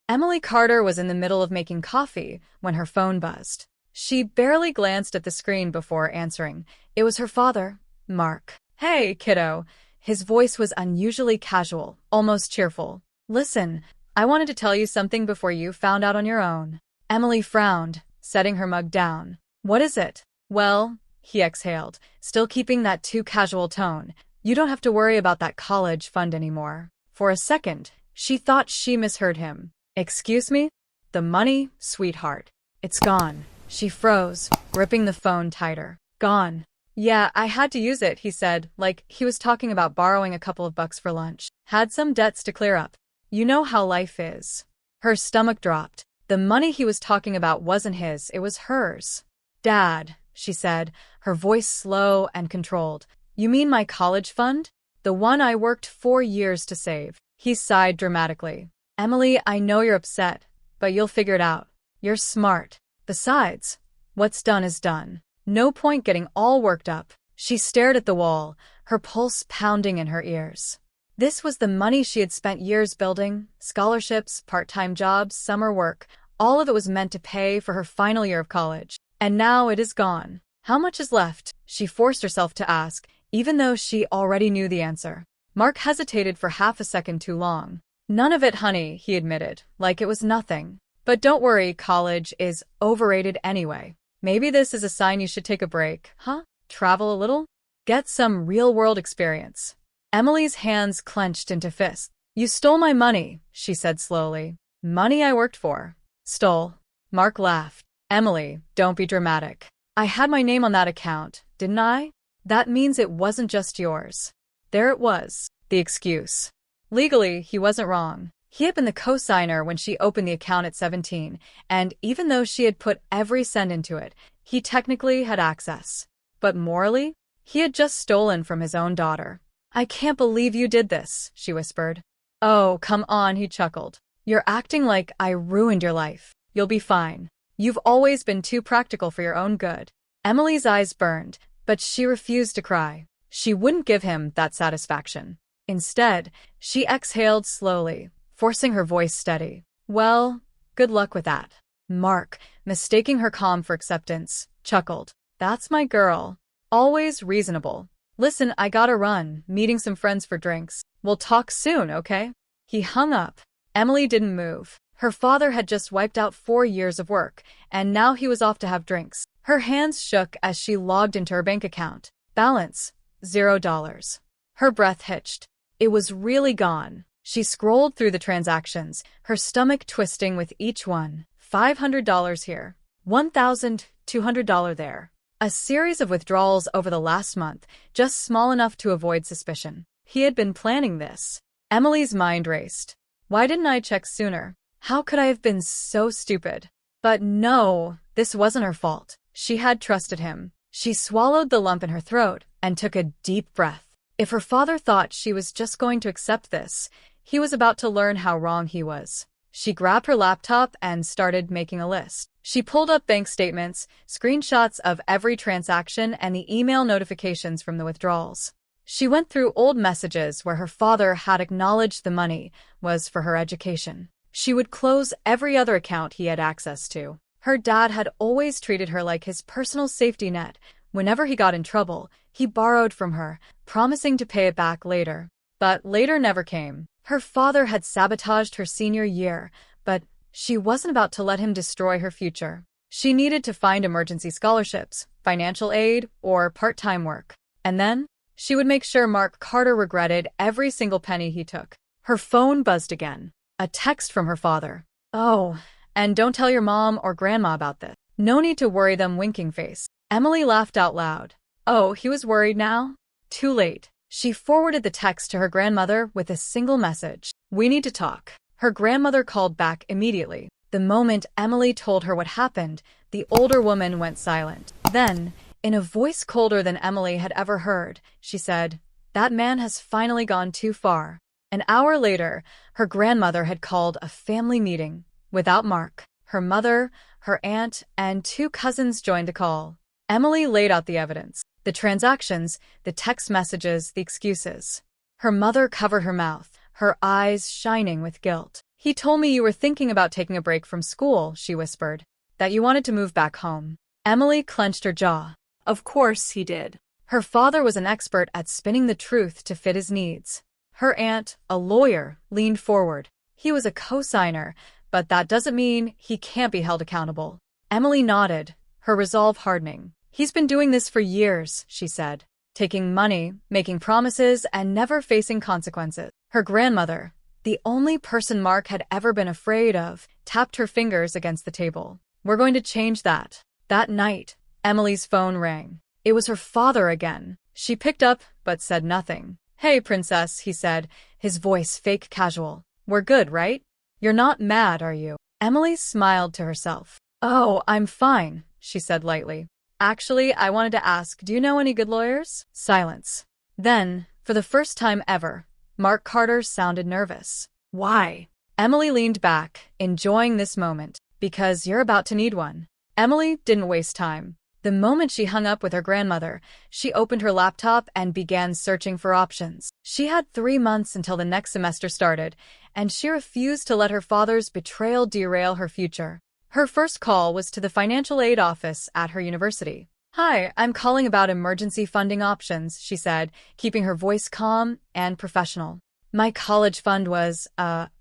Emily Carter was in the middle of making coffee when her phone buzzed. She barely glanced at the screen before answering. It was her father, Mark. "Hey, kiddo." His voice was unusually casual, almost cheerful. "Listen, I wanted to tell you something before you found out on your own." Emily frowned, setting her mug down. "What is it?" "Well," he exhaled, still keeping that too casual tone, "you don't have to worry about that college fund anymore." For a second, she thought she misheard him. "Excuse me?" "The money, sweetheart. It's gone." She froze, gripping the phone tighter. "Gone." "Yeah, I had to use it," he said, like he was talking about borrowing a couple of bucks for lunch. "Had some debts to clear up. You know how life is." Her stomach dropped. The money he was talking about wasn't his, it was hers. "Dad," she said, her voice slow and controlled. "You mean my college fund? The one I worked 4 years to save?" He sighed dramatically. "Emily, I know you're upset, but you'll figure it out. You're smart. Besides, what's done is done. No point getting all worked up." She stared at the wall, her pulse pounding in her ears. This was the money she had spent years building: scholarships, part-time jobs, summer work. All of it was meant to pay for her final year of college. And now it is gone. "How much is left?" she forced herself to ask, even though she already knew the answer. Mark hesitated for half a second too long. "None of it, honey," he admitted, like it was nothing. "But don't worry, college is overrated anyway. Maybe this is a sign you should take a break, huh? Travel a little? Get some real-world experience." Emily's hands clenched into fists. "You stole my money," she said slowly. "Money I worked for." "Stole?" Mark laughed. "Emily, don't be dramatic. I had my name on that account, didn't I? That means it wasn't just yours." There it was, the excuse. Legally, he wasn't wrong. He had been the co-signer when she opened the account at 17, and even though she had put every cent into it, he technically had access. But morally, he had just stolen from his own daughter. "I can't believe you did this," she whispered. "Oh, come on," he chuckled. "You're acting like I ruined your life. You'll be fine. You've always been too practical for your own good." Emily's eyes burned, but she refused to cry. She wouldn't give him that satisfaction. Instead, she exhaled slowly, forcing her voice steady. "Well, good luck with that." Mark, mistaking her calm for acceptance, chuckled. "That's my girl. Always reasonable. Listen, I gotta run, meeting some friends for drinks. We'll talk soon, okay?" He hung up. Emily didn't move. Her father had just wiped out 4 years of work, and now he was off to have drinks. Her hands shook as she logged into her bank account. Balance, $0. Her breath hitched. It was really gone. She scrolled through the transactions, her stomach twisting with each one. $500 here. $1,200 there. A series of withdrawals over the last month, just small enough to avoid suspicion. He had been planning this. Emily's mind raced. Why didn't I check sooner? How could I have been so stupid? But no, this wasn't her fault. She had trusted him. She swallowed the lump in her throat and took a deep breath. If her father thought she was just going to accept this, he was about to learn how wrong he was. She grabbed her laptop and started making a list. She pulled up bank statements, screenshots of every transaction, and the email notifications from the withdrawals. She went through old messages where her father had acknowledged the money was for her education. She would close every other account he had access to. Her dad had always treated her like his personal safety net. Whenever he got in trouble, he borrowed from her, promising to pay it back later. But later never came. Her father had sabotaged her senior year, but she wasn't about to let him destroy her future. She needed to find emergency scholarships, financial aid, or part-time work. And then, she would make sure Mark Carter regretted every single penny he took. Her phone buzzed again. A text from her father. "Oh, and don't tell your mom or grandma about this. No need to worry them," winking face. Emily laughed out loud. Oh, he was worried now? Too late. She forwarded the text to her grandmother with a single message. "We need to talk." Her grandmother called back immediately. The moment Emily told her what happened, the older woman went silent. Then, in a voice colder than Emily had ever heard, she said, "That man has finally gone too far." An hour later, her grandmother had called a family meeting. Without Mark, her mother, her aunt, and 2 cousins joined the call. Emily laid out the evidence. The transactions, the text messages, the excuses. Her mother covered her mouth, her eyes shining with guilt. He told me you were thinking about taking a break from school, she whispered. That you wanted to move back home. Emily clenched her jaw. Of course he did. Her father was an expert at spinning the truth to fit his needs. Her aunt, a lawyer, leaned forward. He was a co-signer, but that doesn't mean he can't be held accountable. Emily nodded, her resolve hardening. He's been doing this for years, she said. Taking money, making promises, and never facing consequences. Her grandmother, the only person Mark had ever been afraid of, tapped her fingers against the table. We're going to change that. That night, Emily's phone rang. It was her father again. She picked up, but said nothing. Hey, princess, he said, his voice fake casual. We're good, right? You're not mad, are you? Emily smiled to herself. Oh, I'm fine, she said lightly. Actually, I wanted to ask, do you know any good lawyers? Silence. Then, for the first time ever, Mark Carter sounded nervous. Why? Emily leaned back, enjoying this moment. Because you're about to need one. Emily didn't waste time. The moment she hung up with her grandmother, she opened her laptop and began searching for options. She had 3 months until the next semester started, and she refused to let her father's betrayal derail her future. Her first call was to the financial aid office at her university. Hi, I'm calling about emergency funding options, she said, keeping her voice calm and professional. My college fund was,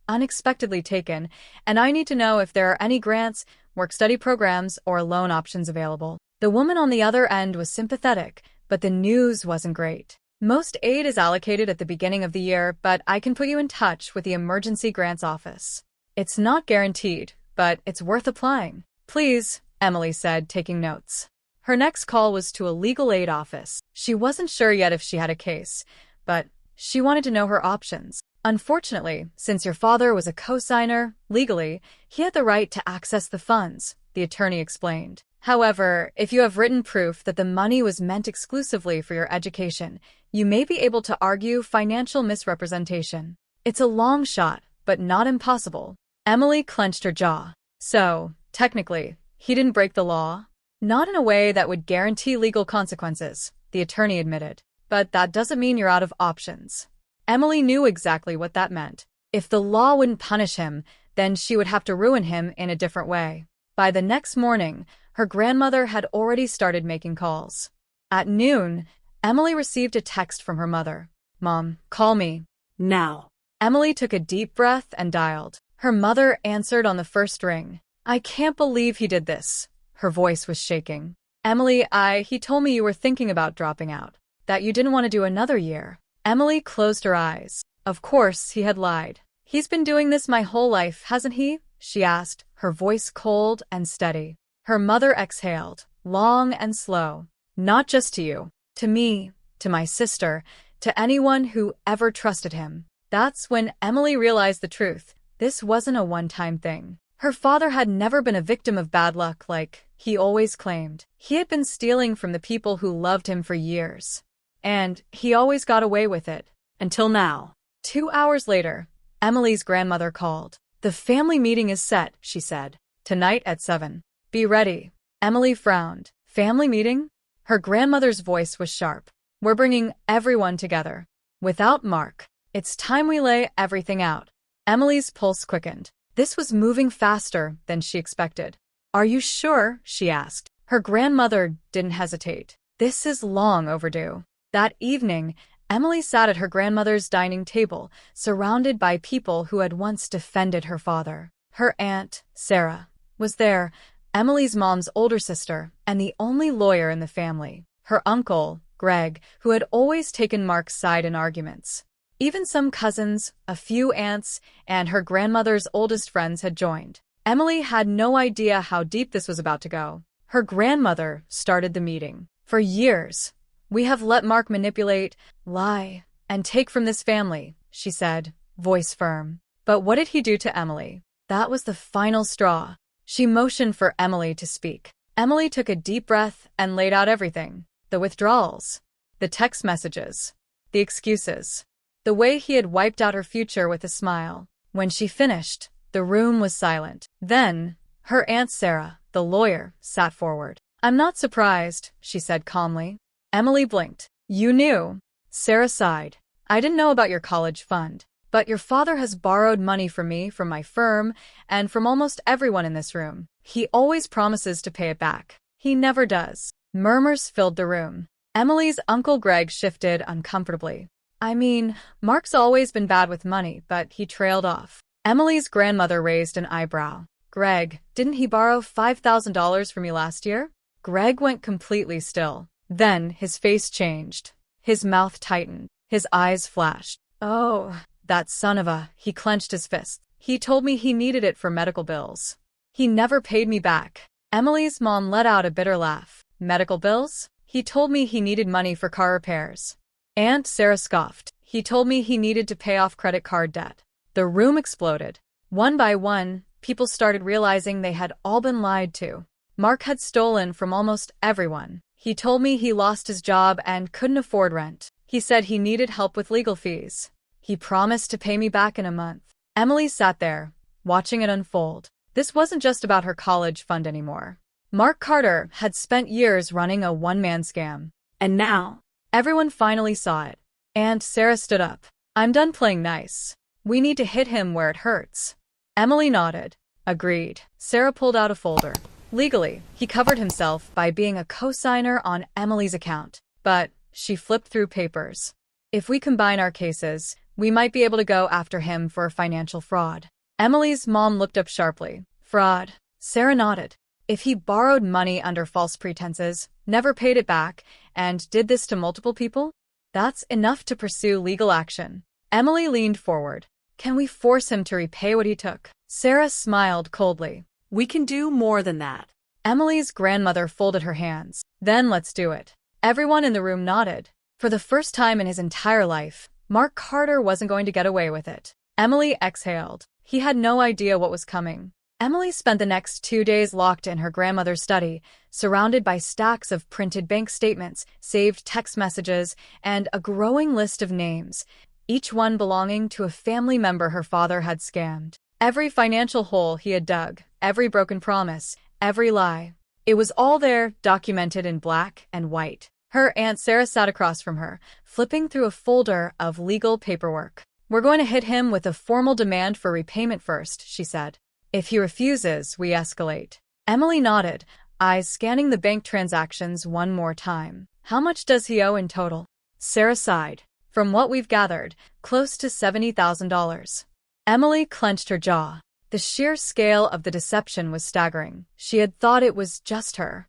unexpectedly taken, and I need to know if there are any grants, work-study programs, or loan options available. The woman on the other end was sympathetic, but the news wasn't great. Most aid is allocated at the beginning of the year, but I can put you in touch with the emergency grants office. It's not guaranteed, but it's worth applying. Please, Emily said, taking notes. Her next call was to a legal aid office. She wasn't sure yet if she had a case, but she wanted to know her options. Unfortunately, since your father was a co-signer, legally, he had the right to access the funds, the attorney explained. However, if you have written proof that the money was meant exclusively for your education, you may be able to argue financial misrepresentation. It's a long shot, but not impossible. Emily clenched her jaw. So, technically, he didn't break the law? Not in a way that would guarantee legal consequences, the attorney admitted. But that doesn't mean you're out of options. Emily knew exactly what that meant. If the law wouldn't punish him, then she would have to ruin him in a different way. By the next morning, her grandmother had already started making calls. At noon, Emily received a text from her mother. Mom, call me. Now. Emily took a deep breath and dialed. Her mother answered on the first ring. I can't believe he did this. Her voice was shaking. Emily, he told me you were thinking about dropping out. That you didn't want to do another year. Emily closed her eyes. Of course, he had lied. He's been doing this my whole life, hasn't he? She asked, her voice cold and steady. Her mother exhaled, long and slow. Not just to you. To me, to my sister, to anyone who ever trusted him. That's when Emily realized the truth. This wasn't a one-time thing. Her father had never been a victim of bad luck like he always claimed. He had been stealing from the people who loved him for years. And he always got away with it. Until now. 2 hours later, Emily's grandmother called. The family meeting is set, she said. Tonight at 7. Be ready. Emily frowned. Family meeting? Her grandmother's voice was sharp. We're bringing everyone together. Without Mark. It's time we lay everything out. Emily's pulse quickened. This was moving faster than she expected. Are you sure? She asked. Her grandmother didn't hesitate. This is long overdue. That evening, Emily sat at her grandmother's dining table, surrounded by people who had once defended her father. Her aunt, Sarah, was there, Emily's mom's older sister, and the only lawyer in the family. Her uncle, Greg, who had always taken Mark's side in arguments. Even some cousins, a few aunts, and her grandmother's oldest friends had joined. Emily had no idea how deep this was about to go. Her grandmother started the meeting. For years, we have let Mark manipulate, lie, and take from this family, she said, voice firm. But what did he do to Emily? That was the final straw. She motioned for Emily to speak. Emily took a deep breath and laid out everything. The withdrawals, the text messages, the excuses, the way he had wiped out her future with a smile. When she finished, the room was silent. Then, her Aunt Sarah, the lawyer, sat forward. I'm not surprised, she said calmly. Emily blinked. You knew. Sarah sighed. I didn't know about your college fund, But your father has borrowed money from me, from my firm, and from almost everyone in this room. He always promises to pay it back. He never does. Murmurs filled the room. Emily's Uncle Greg shifted uncomfortably. I mean, Mark's always been bad with money, but he trailed off. Emily's grandmother raised an eyebrow. Greg, didn't he borrow $5,000 from you last year? Greg went completely still. Then his face changed. His mouth tightened. His eyes flashed. Oh, that son of a... He clenched his fist. He told me he needed it for medical bills. He never paid me back. Emily's mom let out a bitter laugh. Medical bills? He told me he needed money for car repairs. Aunt Sarah scoffed. He told me he needed to pay off credit card debt. The room exploded. One by one, people started realizing they had all been lied to. Mark had stolen from almost everyone. He told me he lost his job and couldn't afford rent. He said he needed help with legal fees. He promised to pay me back in a month. Emily sat there, watching it unfold. This wasn't just about her college fund anymore. Mark Carter had spent years running a one-man scam. And now, everyone finally saw it. Aunt Sarah stood up. I'm done playing nice. We need to hit him where it hurts. Emily nodded. Agreed. Sarah pulled out a folder. Legally, he covered himself by being a co-signer on Emily's account. But she flipped through papers. If we combine our cases, we might be able to go after him for financial fraud. Emily's mom looked up sharply. Fraud. Sarah nodded. If he borrowed money under false pretenses, never paid it back, and did this to multiple people, that's enough to pursue legal action. Emily leaned forward. Can we force him to repay what he took? Sarah smiled coldly. We can do more than that. Emily's grandmother folded her hands. Then let's do it. Everyone in the room nodded. For the first time in his entire life, Mark Carter wasn't going to get away with it. Emily exhaled. He had no idea what was coming. Emily spent the next 2 days locked in her grandmother's study, surrounded by stacks of printed bank statements, saved text messages, and a growing list of names, each one belonging to a family member her father had scammed. Every financial hole he had dug, every broken promise, every lie. It was all there, documented in black and white. Her Aunt Sarah sat across from her, flipping through a folder of legal paperwork. We're going to hit him with a formal demand for repayment first, she said. If he refuses, we escalate. Emily nodded, eyes scanning the bank transactions one more time. How much does he owe in total? Sarah sighed. From what we've gathered, close to $70,000. Emily clenched her jaw. The sheer scale of the deception was staggering. She had thought it was just her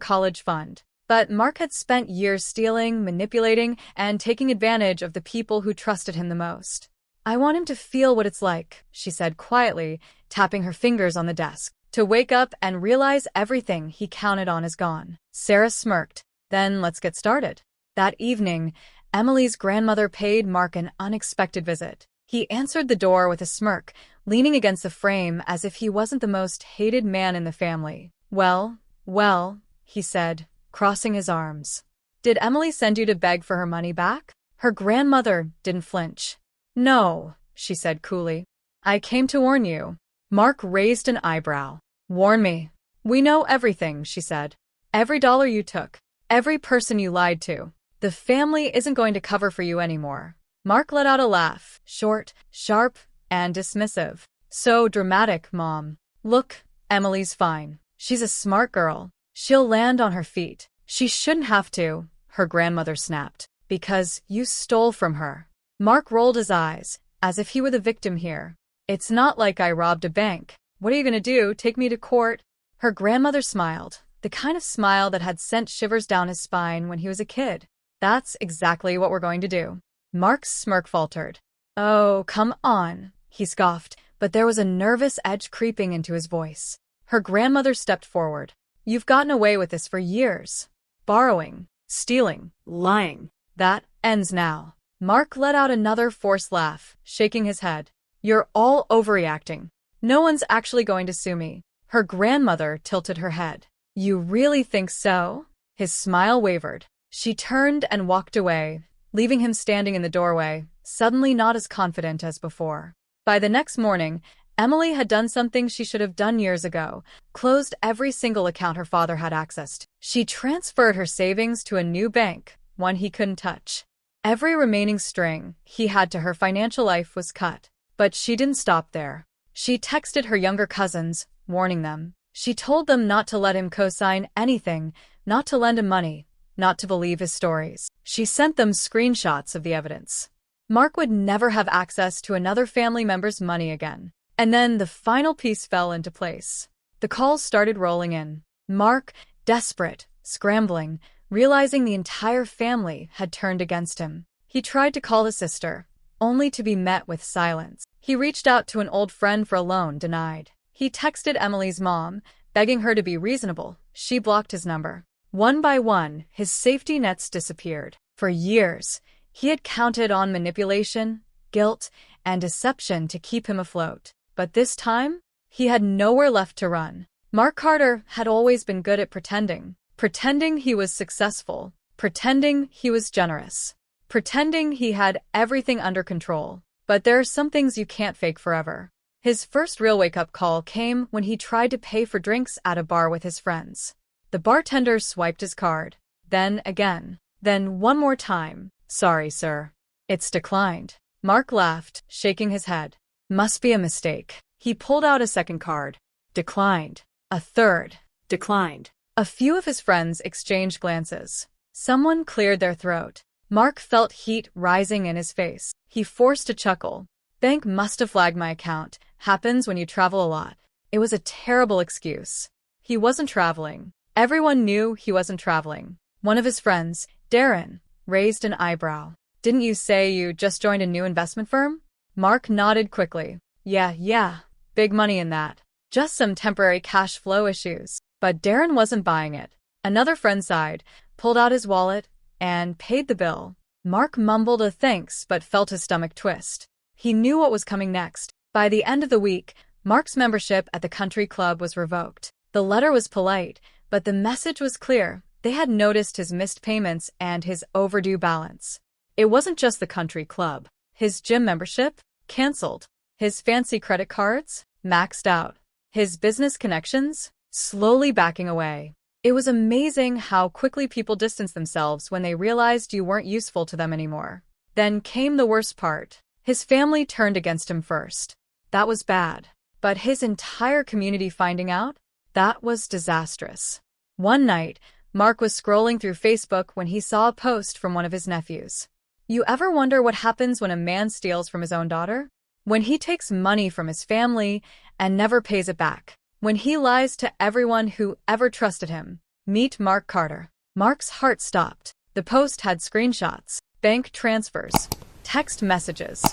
college fund. But Mark had spent years stealing, manipulating, and taking advantage of the people who trusted him the most. I want him to feel what it's like, she said quietly, tapping her fingers on the desk, to wake up and realize everything he counted on is gone. Sarah smirked. Then let's get started. That evening, Emily's grandmother paid Mark an unexpected visit. He answered the door with a smirk, leaning against the frame as if he wasn't the most hated man in the family. Well, he said, crossing his arms. Did Emily send you to beg for her money back? Her grandmother didn't flinch. No, she said coolly. I came to warn you. Mark raised an eyebrow. Warn me. We know everything, she said. Every dollar you took. Every person you lied to. The family isn't going to cover for you anymore. Mark let out a laugh, short, sharp, and dismissive. So dramatic, Mom. Look, Emily's fine. She's a smart girl. She'll land on her feet. She shouldn't have to, her grandmother snapped, because you stole from her. Mark rolled his eyes, as if he were the victim here. It's not like I robbed a bank. What are you going to do, take me to court? Her grandmother smiled, the kind of smile that had sent shivers down his spine when he was a kid. That's exactly what we're going to do. Mark's smirk faltered. Oh, come on, he scoffed, but there was a nervous edge creeping into his voice. Her grandmother stepped forward. You've gotten away with this for years. Borrowing, stealing, lying. That ends now. Mark let out another forced laugh, shaking his head. You're all overreacting. No one's actually going to sue me. Her grandmother tilted her head. You really think so? His smile wavered. She turned and walked away, leaving him standing in the doorway, suddenly not as confident as before. By the next morning, Emily had done something she should have done years ago, closed every single account her father had access to. She transferred her savings to a new bank, one he couldn't touch. Every remaining string he had to her financial life was cut. But she didn't stop there. She texted her younger cousins, warning them. She told them not to let him co-sign anything, not to lend him money, not to believe his stories. She sent them screenshots of the evidence. Mark would never have access to another family member's money again. And then the final piece fell into place. The calls started rolling in. Mark, desperate, scrambling, realizing the entire family had turned against him. He tried to call his sister, only to be met with silence. He reached out to an old friend for a loan, denied. He texted Emily's mom, begging her to be reasonable. She blocked his number. One by one, his safety nets disappeared. For years, he had counted on manipulation, guilt, and deception to keep him afloat. But this time, he had nowhere left to run. Mark Carter had always been good at pretending. Pretending he was successful. Pretending he was generous. Pretending he had everything under control. But there are some things you can't fake forever. His first real wake-up call came when he tried to pay for drinks at a bar with his friends. The bartender swiped his card. Then again. Then one more time. Sorry, sir. It's declined. Mark laughed, shaking his head. Must be a mistake. He pulled out a second card. Declined. A third. Declined. A few of his friends exchanged glances. Someone cleared their throat. Mark felt heat rising in his face. He forced a chuckle. Bank must have flagged my account. Happens when you travel a lot. It was a terrible excuse. He wasn't traveling. Everyone knew he wasn't traveling. One of his friends, Darren, raised an eyebrow. Didn't you say you just joined a new investment firm? Mark nodded quickly. Yeah, big money in that. Just some temporary cash flow issues. But Darren wasn't buying it. Another friend sighed, pulled out his wallet, and paid the bill. Mark mumbled a thanks but felt his stomach twist. He knew what was coming next. By the end of the week, Mark's membership at the country club was revoked. The letter was polite, but the message was clear. They had noticed his missed payments and his overdue balance. It wasn't just the country club. His gym membership? Cancelled. His fancy credit cards? Maxed out. His business connections? Slowly backing away. It was amazing how quickly people distanced themselves when they realized you weren't useful to them anymore. Then came the worst part. His family turned against him first. That was bad. But his entire community finding out? That was disastrous. One night, Mark was scrolling through Facebook when he saw a post from one of his nephews. You ever wonder what happens when a man steals from his own daughter? When he takes money from his family and never pays it back. When he lies to everyone who ever trusted him. Meet Mark Carter. Mark's heart stopped. The post had screenshots, bank transfers, text messages,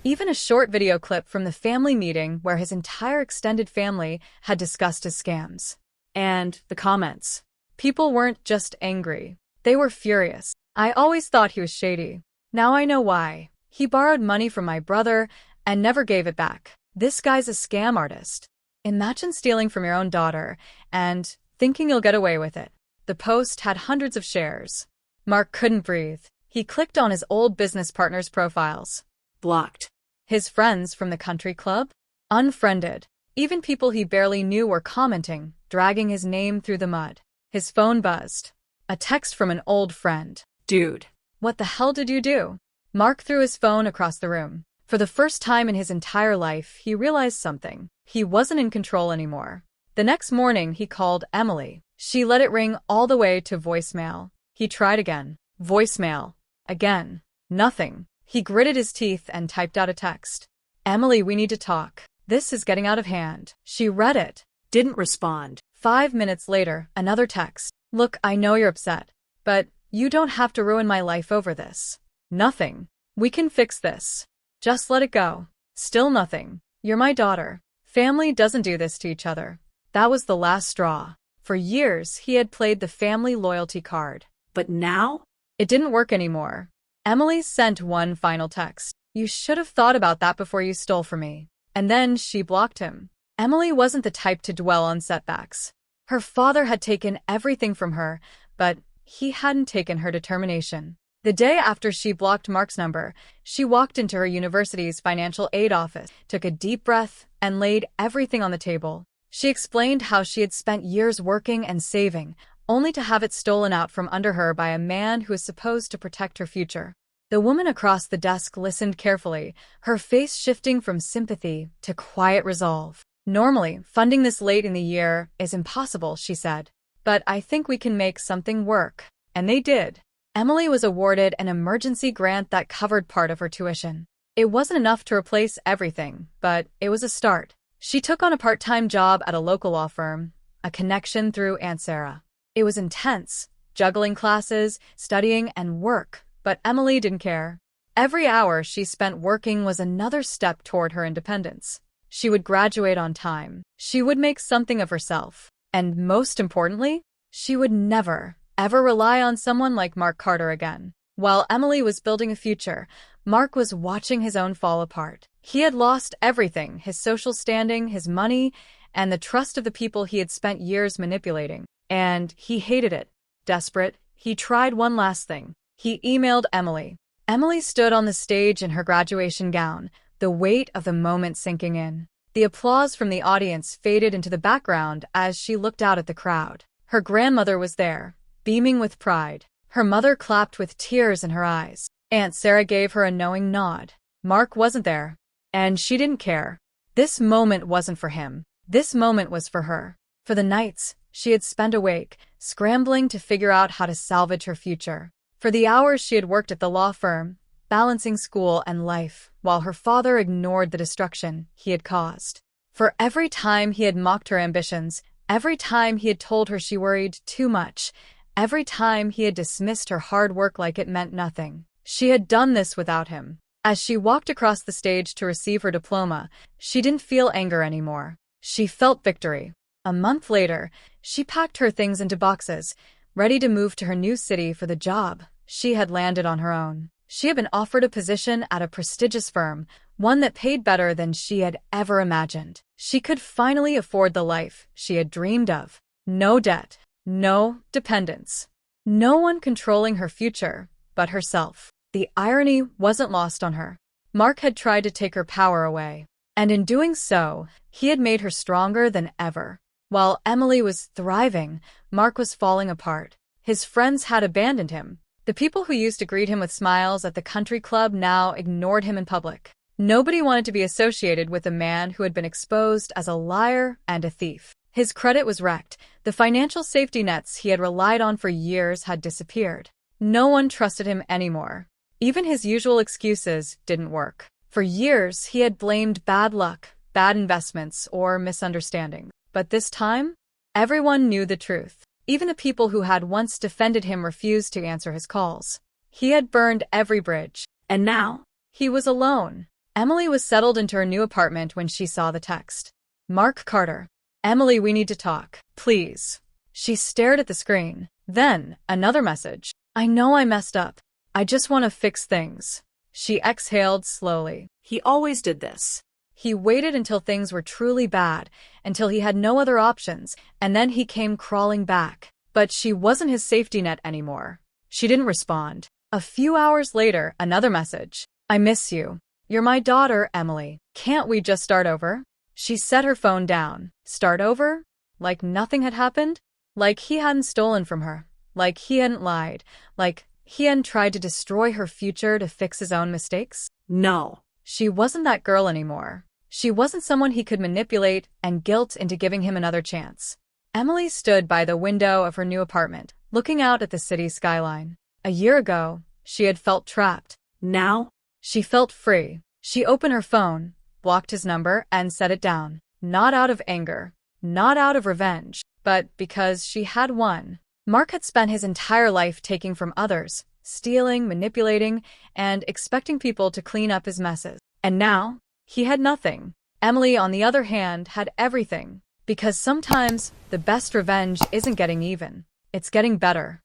even a short video clip from the family meeting where his entire extended family had discussed his scams. And the comments. People weren't just angry. They were furious. I always thought he was shady. Now I know why. He borrowed money from my brother and never gave it back. This guy's a scam artist. Imagine stealing from your own daughter and thinking you'll get away with it. The post had hundreds of shares. Mark couldn't breathe. He clicked on his old business partners' profiles. Blocked. His friends from the country club? Unfriended. Even people he barely knew were commenting, dragging his name through the mud. His phone buzzed. A text from an old friend. Dude. What the hell did you do? Mark threw his phone across the room. For the first time in his entire life, he realized something. He wasn't in control anymore. The next morning, he called Emily. She let it ring all the way to voicemail. He tried again. Voicemail. Again. Nothing. He gritted his teeth and typed out a text. Emily, we need to talk. This is getting out of hand. She read it. Didn't respond. 5 minutes later, another text. Look, I know you're upset, but you don't have to ruin my life over this. Nothing. We can fix this. Just let it go. Still nothing. You're my daughter. Family doesn't do this to each other. That was the last straw. For years, he had played the family loyalty card. But now? It didn't work anymore. Emily sent one final text. You should have thought about that before you stole from me. And then she blocked him. Emily wasn't the type to dwell on setbacks. Her father had taken everything from her, but he hadn't taken her determination. The day after she blocked Mark's number, she walked into her university's financial aid office, took a deep breath, and laid everything on the table. She explained how she had spent years working and saving, only to have it stolen out from under her by a man who was supposed to protect her future. The woman across the desk listened carefully, her face shifting from sympathy to quiet resolve. Normally, funding this late in the year is impossible, she said. But I think we can make something work. And they did. Emily was awarded an emergency grant that covered part of her tuition. It wasn't enough to replace everything, but it was a start. She took on a part-time job at a local law firm, a connection through Aunt Sarah. It was intense, juggling classes, studying, and work, but Emily didn't care. Every hour she spent working was another step toward her independence. She would graduate on time. She would make something of herself. And most importantly, she would never, ever rely on someone like Mark Carter again. While Emily was building a future, Mark was watching his own fall apart. He had lost everything, his social standing, his money, and the trust of the people he had spent years manipulating. And he hated it. Desperate, he tried one last thing. He emailed Emily. Emily stood on the stage in her graduation gown, the weight of the moment sinking in. The applause from the audience faded into the background as she looked out at the crowd. Her grandmother was there, beaming with pride. Her mother clapped with tears in her eyes. Aunt Sarah gave her a knowing nod. Mark wasn't there, and she didn't care. This moment wasn't for him. This moment was for her. For the nights she had spent awake, scrambling to figure out how to salvage her future. For the hours she had worked at the law firm, balancing school and life, while her father ignored the destruction he had caused. For every time he had mocked her ambitions, every time he had told her she worried too much, every time he had dismissed her hard work like it meant nothing, she had done this without him. As she walked across the stage to receive her diploma, she didn't feel anger anymore. She felt victory. A month later, she packed her things into boxes, ready to move to her new city for the job she had landed on her own. She had been offered a position at a prestigious firm, one that paid better than she had ever imagined. She could finally afford the life she had dreamed of. No debt, no dependence, no one controlling her future but herself. The irony wasn't lost on her. Mark had tried to take her power away, and in doing so, he had made her stronger than ever. While Emily was thriving, Mark was falling apart. His friends had abandoned him. The people who used to greet him with smiles at the country club now ignored him in public. Nobody wanted to be associated with a man who had been exposed as a liar and a thief. His credit was wrecked. The financial safety nets he had relied on for years had disappeared. No one trusted him anymore. Even his usual excuses didn't work. For years, he had blamed bad luck, bad investments, or misunderstandings. But this time, everyone knew the truth. Even the people who had once defended him refused to answer his calls. He had burned every bridge. And now, he was alone. Emily was settled into her new apartment when she saw the text. Mark Carter. Emily, we need to talk. Please. She stared at the screen. Then, another message. I know I messed up. I just want to fix things. She exhaled slowly. He always did this. He waited until things were truly bad, until he had no other options, and then he came crawling back. But she wasn't his safety net anymore. She didn't respond. A few hours later, another message. I miss you. You're my daughter, Emily. Can't we just start over? She set her phone down. Start over? Like nothing had happened? Like he hadn't stolen from her. Like he hadn't lied. Like he hadn't tried to destroy her future to fix his own mistakes? No. She wasn't that girl anymore. She wasn't someone he could manipulate and guilt into giving him another chance. Emily stood by the window of her new apartment, looking out at the city skyline. A year ago, she had felt trapped. Now, she felt free. She opened her phone, blocked his number, and set it down. Not out of anger, not out of revenge, but because she had won. Mark had spent his entire life taking from others, stealing, manipulating, and expecting people to clean up his messes. And now, he had nothing. Emily, on the other hand, had everything. Because sometimes, the best revenge isn't getting even. It's getting better.